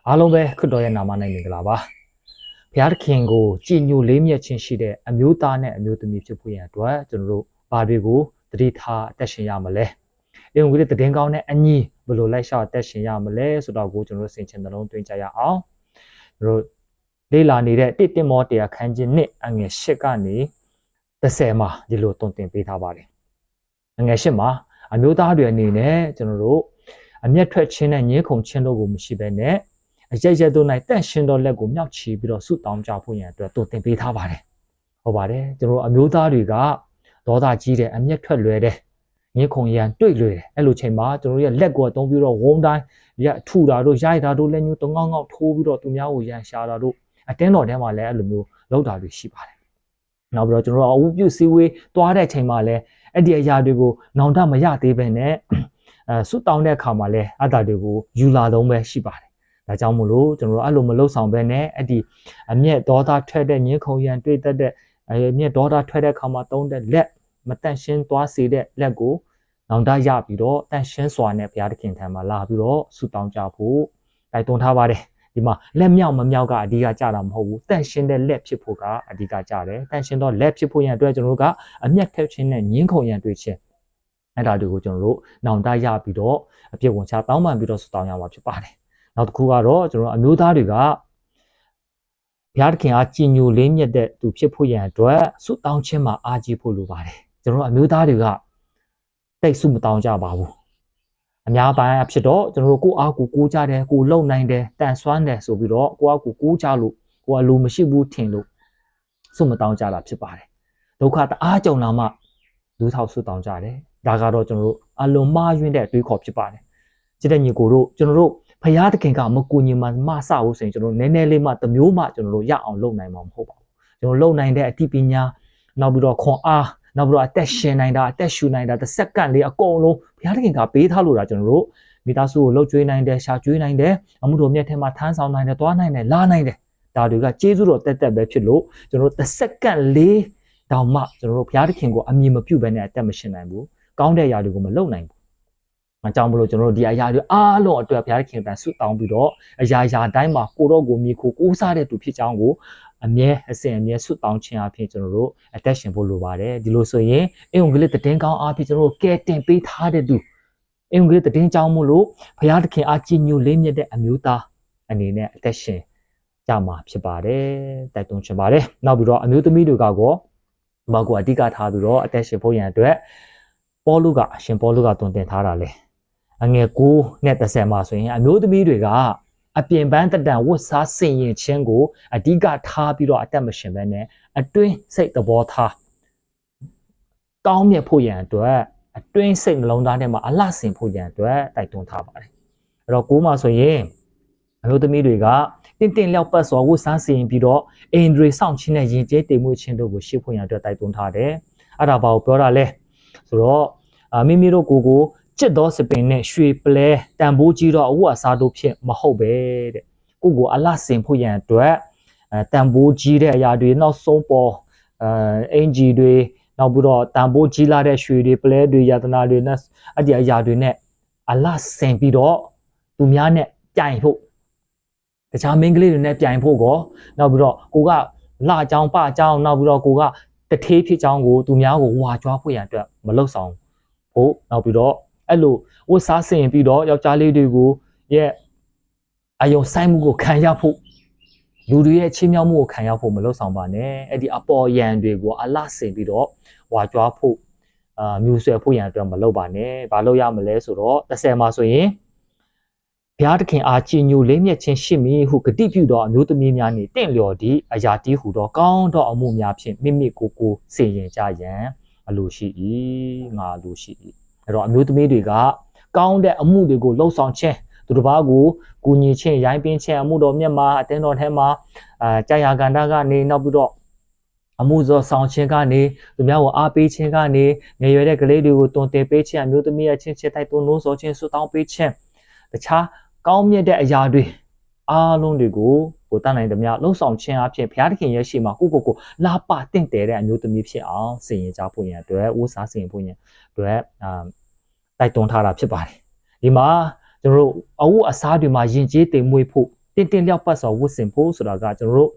အားလုံးပဲခရစ်တော်ရဲ့နာမ၌မင်္ဂလာပါဘုရားသခင်ကိုကြည်ညိုလေးမြတ်ခြင်းရှိတဲ့အမျိုးသားနဲ့အမျိုးသမီးဖြစ်ဖို့ရန်အတွက်ကျွန်တော်တို့ဘာတွေကိုတတိထားအသက်ရှင်ရမလဲအင်္ဂလိပ်သတင်းကောင်းနဲ့အညီဘယ်လိုလိုက်လျှောက်အသက်ရှင်ရမလဲဆိုတော့ကိုကျွန်တော်တို့ဆင်ခြင်နှလုံးသွင်းကြရအောင်ကျွန်တော်တို့လေ့လာနေတဲ့1တင်မောတရားခန်းကြီး1အငယ်8ကနေ30မှာဒီလိုတွင်တင်ပေးထားပါတယ်အငယ်8မှာအမျိုးသားတွေအနေနဲ့ကျွန်တော်တို့အမျက်ထွက်ခြင်းနဲ့ညှင်းခုန်ခြင်းတို့ကိုမရှိဘဲနဲ့အရရတို့၌တန့်ရှင်းသောလက်ကိုမြောက်ချီပြီးတော့ဆုတောင်းကြဖို့ရန်အတွက်တွင်တင်ပေးထားပါတယ်ဟုတ်ပါတယ်ကျွန်တော်အမျိုးသားတွေကဒေါသကြီးတယ်အမျက်ထွက်လွယ်တယ်ညှင်းခုန်ရန်တွေ့လွယ်တယ်အဲ့လိုချိန်မှာကျွန်တော်ရဲ့လက်ကိုအသုံးပြီးတော့ဝုန်းတိုင်းရထူတာတို့ရိုက်တာတို့လက်ညှိုးတငေါငေါထိုးပြီးတော့သူများကိုရန်ရှာတာတို့အတင်းတော်ထဲမှာလည်းအဲ့လိုမျိုးလောက်တာတွေရှိပါတယ်နောက်ပြီးတော့ကျွန်တော်တို့အဝပြုစည်းဝေးသွားတဲ့ချိန်မှာလည်းအဲ့ဒီအရာတွေကိုနောင်တမရသေးပဲနဲ့ဆုတောင်းတဲ့အခါမှာလည်းအတာတွေကိုယူလာတော့ပဲရှိပါတယ်ဒါကြောင့်မို့လို့ကျွန်တော်တို့အဲ့လိုမလှုပ်ဆောင်ပဲနဲ့အဲ့ဒီအမျက်ဒေါသထွက်တဲ့ညှင်းခုန်ရန်တွေ့တတ်တဲ့အမျက်ဒေါသထွက်တဲ့အခါမှာသုံးတဲ့လက်မတန့်ရှင်းသွားစေတဲ့လက်ကိုနောင်တရပြီးတော့တန့်ရှင်းစွာနဲ့ဘုရားသခင်ထံမှာလာပြီးတော့ဆုတောင်းကြဖို့တိုက်တွန်းထားပါတယ်ဒီမှာလက်မြောက်မမြောက်ကအဓိကကြတာမဟုတ်ဘူးတန့်ရှင်းတဲ့လက်ဖြစ်ဖို့ကအဓိကကြတယ်တန့်ရှင်းတော့လက်ဖြစ်ဖို့ရန်အတွက်ကျွန်တော်တို့ကအမျက်ထက်ခြင်းနဲ့ညှင်းခုန်ရန်တွေ့ခြင်းအဲ့ဒါတွေကိုကျွန်တော်တို့နောင်တရပြီးတော့အပြည့်ဝင်ချတောင်းပန်ပြီးတော့ဆုတောင်းရမှာဖြစ်ပါတယ်နောက်တစ်ခုကတော့ကျွန်တော်အမျိုးသားတွေကဘုရားသခင်အားကြည်ညိုလေးမြတ်တဲ့သူဖြစ်ဖို့ရန်အတွက်ဆုတောင်းခြင်းမှာအားကြီးဖို့လိုပါတယ်ကျွန်တော်အမျိုးသားတွေကတိတ်ဆုမတောင်းကြပါဘူးအများပိုင်းအဖြစ်တော့ကျွန်တော်တို့ကိုအားကိုကြတယ်ကိုလုံနိုင်တယ်တန်ဆွမ်းတယ်ဆိုပြီးတော့ကိုအားကိုကြလို့ကိုအလိုမရှိဘူးထင်လို့ဆုမတောင်းကြတာဖြစ်ပါတယ်ဒုက္ခတအားကြုံလာမှလူထောက်ဆုတောင်းကြတယ်ဒါကတော့ကျွန်တော်တို့အလုံးမှားယွင်းတဲ့တွေးခေါ်ဖြစ်ပါတယ်ချစ်တဲ့ညီကိုတို့ကျွန်တော်တို့ဘုရားသခင်ကမကူညီမဆဘူးဆိုရင်ကျွန်တော်နည်းနည်းလေးမှတစ်မျိုးမှကျွန်တော်တို့ရအောင်လုပ်နိုင်မှာမဟုတ်ပါဘူးကျွန်တော်လုပ်နိုင်တဲ့အသိပညာနောက်ပြီးတော့ခွန်အားနောက်ပြီးတော့အသက်ရှင်နိုင်တာအသက်ရှူနိုင်တာတစ်စက္ကန့်လေးအကုန်လုံးဘုရားသခင်ကပေးထားလို့တာကျွန်တော်တို့မိသားစုကိုလှုပ်ကြွေးနိုင်တယ်ရှာကြွေးနိုင်တယ်အမှုတော်မြတ်ထဲမှာထမ်းဆောင်နိုင်တယ်သွားနိုင်တယ်လာနိုင်တယ်ဒါတွေကကျေးဇူးတော်တက်ပဲဖြစ်လို့ကျွန်တော်တို့တစ်စက္ကန့်လေးတောင်မှကျွန်တော်တို့ဘုရားသခင်ကိုအမြင်မပြုဘဲနဲ့အသက်မရှင်နိုင်ဘူးကောင်းတဲ့အရာတွေကိုမလုပ်နိုင်ဘူးအကြောင်းမလို့ကျွန်တော်တို့ဒီအရာတွေအားလုံးအတွက်ဘုရားခင်တန်ဆုတောင်းပြီးတော့အရာတိုင်းမှာကိုတော့ကိုမြေခိုကိုးစားတဲ့သူဖြစ်ကြောင်းကိုအမြဲအစဉ်အမြဲဆုတောင်းခြင်းအဖြစ်ကျွန်တော်တို့အသက်ရှင်ဖို့လိုပါတယ်ဒီလိုဆိုရင်အင်္ဂလိပ်သတင်းကောင်းအဖြစ်ကျွန်တော်တို့ကဲတင်ပေးထားတဲ့သူအင်္ဂလိပ်သတင်းကြောင်းမို့လို့ဘုရားသခင်အားကြည်ညိုလေးမြတ်တဲ့အမျိုးသားအနေနဲ့အသက်ရှင်ကြမှာဖြစ်ပါတယ်တိုက်တွန်းချင်ပါတယ်နောက်ပြီးတော့အမျိုးသမီးတွေကကောဘာကိုအဓိကထားပြီးတော့အသက်ရှင်ဖို့ရန်အတွက်ပေါလုကအရှင်ပေါလုကတွင်တင်ထားတာလေအငယ်9နဲ့30မှာဆိုရင်အမျိုးသမီးတွေကအပြင်ပန်းတံဝတ်စားဆင်ရင်ခြင်းကိုအဓိကထားပြီးတော့အသက်မရှင်ဘဲနဲ့အတွင်းစိတ်သဘောထားကောင်းမြတ်ဖို့ရန်အတွက်အတွင်းစိတ်နှလုံးသားထဲမှာအလှဆင်ဖို့ရန်အတွက်တိုက်တွန်းထားပါတယ်အဲ့တော့9မှာဆိုရင်အမျိုးသမီးတွေကတင်းလျောက်ပတ်စွာဝတ်စားဆင်ရင်ပြီးတော့အိန္ဒြေဆောင်ခြင်းနဲ့ယဉ်ကျေးတည်မှုခြင်းတို့ကိုရှေ့ဖို့ရန်အတွက်တိုက်တွန်းထားတယ်အဲ့ဒါဘာကိုပြောတာလဲဆိုတော့မိမိတို့ကိုချစ်သောစပင်နဲ့ရွှေပလဲတန်ဖိုးကြီးတော့အဝတ်အစားတို့ဖြစ်မဟုတ်ပဲတဲ့ကိုအလှဆင်ဖို့ရန်အတွက်တန်ဖိုးကြီးတဲ့အရာတွေနောက်ဆုံးပေါ်အင်ဂျီတွေနောက်ပြီးတော့တန်ဖိုးကြီးလာတဲ့ရွှေတွေပလဲတွေယတနာတွေနဲ့အဲ့ဒီအရာတွေနဲ့အလှဆင်ပြီးတော့သူများနဲ့ပြိုင်ဖို့တခြားမင်းကလေးတွေနဲ့ပြိုင်ဖို့ကောနောက်ပြီးတော့ကိုကလှအကြောင်းပအကြောင်းနောက်ပြီးတော့ကိုကတထေးဖြစ်ကြောင်းကိုသူများကိုဝါကြွားဖို့ရန်အတွက်မလုပ်ဆောင်ဖို့နောက်ပြီးတော့အဲ့လိုဝတ်စားဆင်ပြီးတော့ယောက်ျားလေးတွေကိုရဲ့အယုံဆိုင်မှုကိုခံရဖို့လူတွေရဲ့ချင်းမြောက်မှုကိုခံရဖို့မလုပ်ဆောင်ပါနဲ့အဲ့ဒီအပေါ်ယံတွေကိုအလှဆင်ပြီးတော့ဝါကြွားဖို့မြူဆွဲဖို့ရန်အတွက်မလုပ်ပါနဲ့ဘာလို့ရမလဲဆိုတော့30မှာဆိုရင်ဘုရားသခင်အားကြည်ညိုလေးမြတ်ခြင်းရှိမည်ဟုဂတိပြုသောအမျိုးသမီးများနှင့်တင့်လျော်သည့်အရာတီးဟူသောကောင်းသောအမှုများဖြင့်မိမိကိုစေရင်ကြရန်အလိုရှိ၏ငါလိုရှိ၏အဲ့တော့အမျိုးသမီးတွေကကောင်းတဲ့အမှုတွေကိုလှုပ်ဆောင်ခြင်းသူတစ်ပါးကိုကူညီခြင်းရိုင်းပင်းခြင်းအမှုတော်မြတ်မှာအတင်းတော်ထဲမှာကြာယာကန္တာကနေနောက်ပြီးတော့အမှုစောဆောင်ခြင်းကနေသူများကိုအားပေးခြင်းကနေငယ်ရွယ်တဲ့ကလေးတွေကိုတွန်တင်ပေးခြင်းအမျိုးသမီးရဲ့ချင်းချစ်တိုက်တွန်းလို့ဆိုခြင်းဆုတောင်းပေးခြင်းတခြားကောင်းမြတ်တဲ့အရာတွေအားလုံးတွေကိုတတ်နိုင်သမျှလှုပ်ဆောင်ခြင်းအဖြစ်ဘုရားသခင်ရဲ့ရှေ့မှာကိုလာပတင့်တယ်တဲ့အမျိုးသမီးဖြစ်အောင်စင်ရင်ကြဖို့ရန်အတွက်ဝတ်စားစင်ဖို့ရန်အတွက်တိုက်တွန်းထားတာဖြစ်ပါတယ်ဒီမှာကျွန်တော်တို့အဝတ်အစားတွေမှာယဉ်ကျေးတိမ်မွေးဖို့တ တင်းလျောက်ပတ်စွာဝတ်ဆင်ဖို့ဆိုတာကကျွန်တော်တို့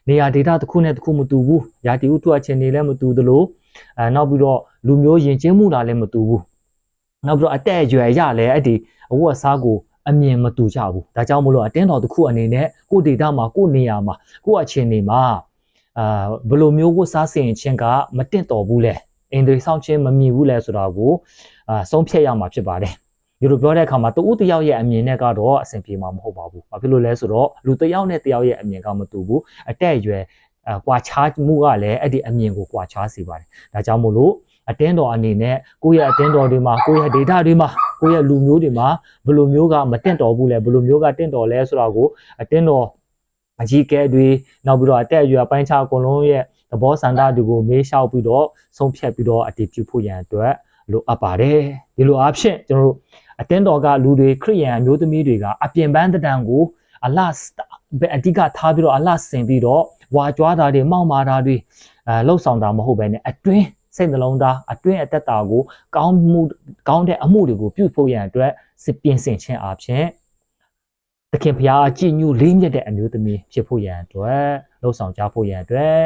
နေရာဒေတာတစ်ခုနဲ့တစ်ခုမတူဘူးယာတီဥထုအချင်းတွေလည်းမတူသလိုနောက်ပြီးတော့လူမျိုးယဉ်ကျေးမှုတာလည်းမတူဘူးနောက်ပြီးတော့အတက်အရွယ်ရလည်းအဲ့ဒီအဝတ်အစားကိုအမြင်မတူကြဘူးဒါကြောင့်မို့လို့အတင်းတော်တစ်ခုအနေနဲ့ကိုဒေတာမှာကိုနေရာမှာကိုအချင်းတွေမှာဘယ်လိုမျိုးဝတ်စားဆင်ခြင်းကမတင့်တော်ဘူးလဲအင်ဒရီဆောင်ချင်းမမြင်ဘူးလဲဆိုတာကိုဆုံးဖြတ်ရမှာဖြစ်ပါတယ်ဒီလိုပြောတဲ့အခါမှာတဦးတယောက်ရဲ့အမြင်နဲ့ကတော့အဆင်ပြေမှာမဟုတ်ပါဘူး။ဘာဖြစ်လို့လဲဆိုတော့လူတယောက်နဲ့တယောက်ရဲ့အမြင်ကမတူဘူး။အတက်အရွယ်ကွာခြားမှုကလည်းအဲ့ဒီအမြင်ကိုကွာခြားစေပါတယ်။ဒါကြောင့်မို့လို့အတင်းတော်အနေနဲ့ကိုယ့်ရဲ့အတင်းတော်တွေမှာကိုယ့်ရဲ့ data တွေမှာကိုယ့်ရဲ့လူမျိုးတွေမှာဘယ်လိုမျိုးကမတင့်တော်ဘူးလဲဘယ်လိုမျိုးကတင့်တော်လဲဆိုတာကိုအတင်းတော်အကြီးကဲတွေနောက်ပြီးတော့အတက်အရွယ်ပိုင်းခြားအကုန်လုံးရဲ့သဘောဆန္ဒတွေကိုမေးလျှောက်ပြီးတော့ဆုံးဖြတ်ပြီးတော့အတည်ပြုဖို့ရန်အတွက်လိုအပ်ပါတယ်။ဒီလိုအားဖြင့်ကျွန်တော်တို့အတင်းတော်ကလူတွေခရိယန်အမျိုးသမီးတွေကအပြင်ပန်းတံကိုအလအဓိကထားပြီးတော့အလဆင်ပြီးတော့ဝါကြွားတာတွေမောက်မာတာတွေလှုပ်ဆောင်တာမဟုတ်ဘဲနဲ့အတွင်းစိတ်နှလုံးသားအတွင်းအသက်တာကိုကောင်းတဲ့အမှုတွေကိုပြုဖို့ရန်အတွက်စစ်ပြင်ဆင်ခြင်းအပြင်သခင်ဖျားကြည်ညိုလေးမြတ်တဲ့အမျိုးသမီးဖြစ်ဖို့ရန်အတွက်လှုပ်ဆောင်ကြဖို့ရန်အတွက်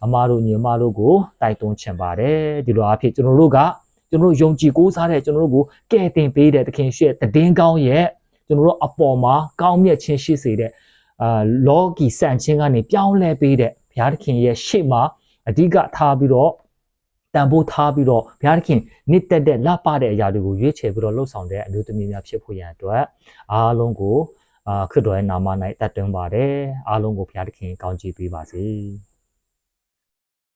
အမားတို့ညီမတို့ကိုတိုက်တွန်းချင်ပါတယ်ဒီလိုအဖြစ်ကျွန်တော်တို့ယုံကြည်ကိုးစားတဲ့ကျွန်တော်တို့ကိုကဲတင်ပေးတဲ့သခင်ရှိတဲ့တည်င်းကောင်းရဲ့ကျွန်တော်တို့အပေါ်မှာကောင်းမြတ်ခြင်းရှိစေတဲ့လောကီစံချင်းကနေပြောင်းလဲပေးတဲ့ဘုရားသခင်ရဲ့ရှေ့မှာအဓိကထားပြီးတော့တန်ဖိုးထားပြီးတော့ဘုရားသခင်နှစ်သက်တဲ့လှပတဲ့အရာတွေကိုရွေးချယ်ပြီးတော့လှုပ်ဆောင်တဲ့အမျိုးသမီးများဖြစ်ဖို့ရန်အတွက်အားလုံးကိုခရစ်တော်ရဲ့နာမ၌တတ်တွန်းပါတယ်အားလုံးကိုဘုရားသခင်ကောင်းချီးပေးပါစေ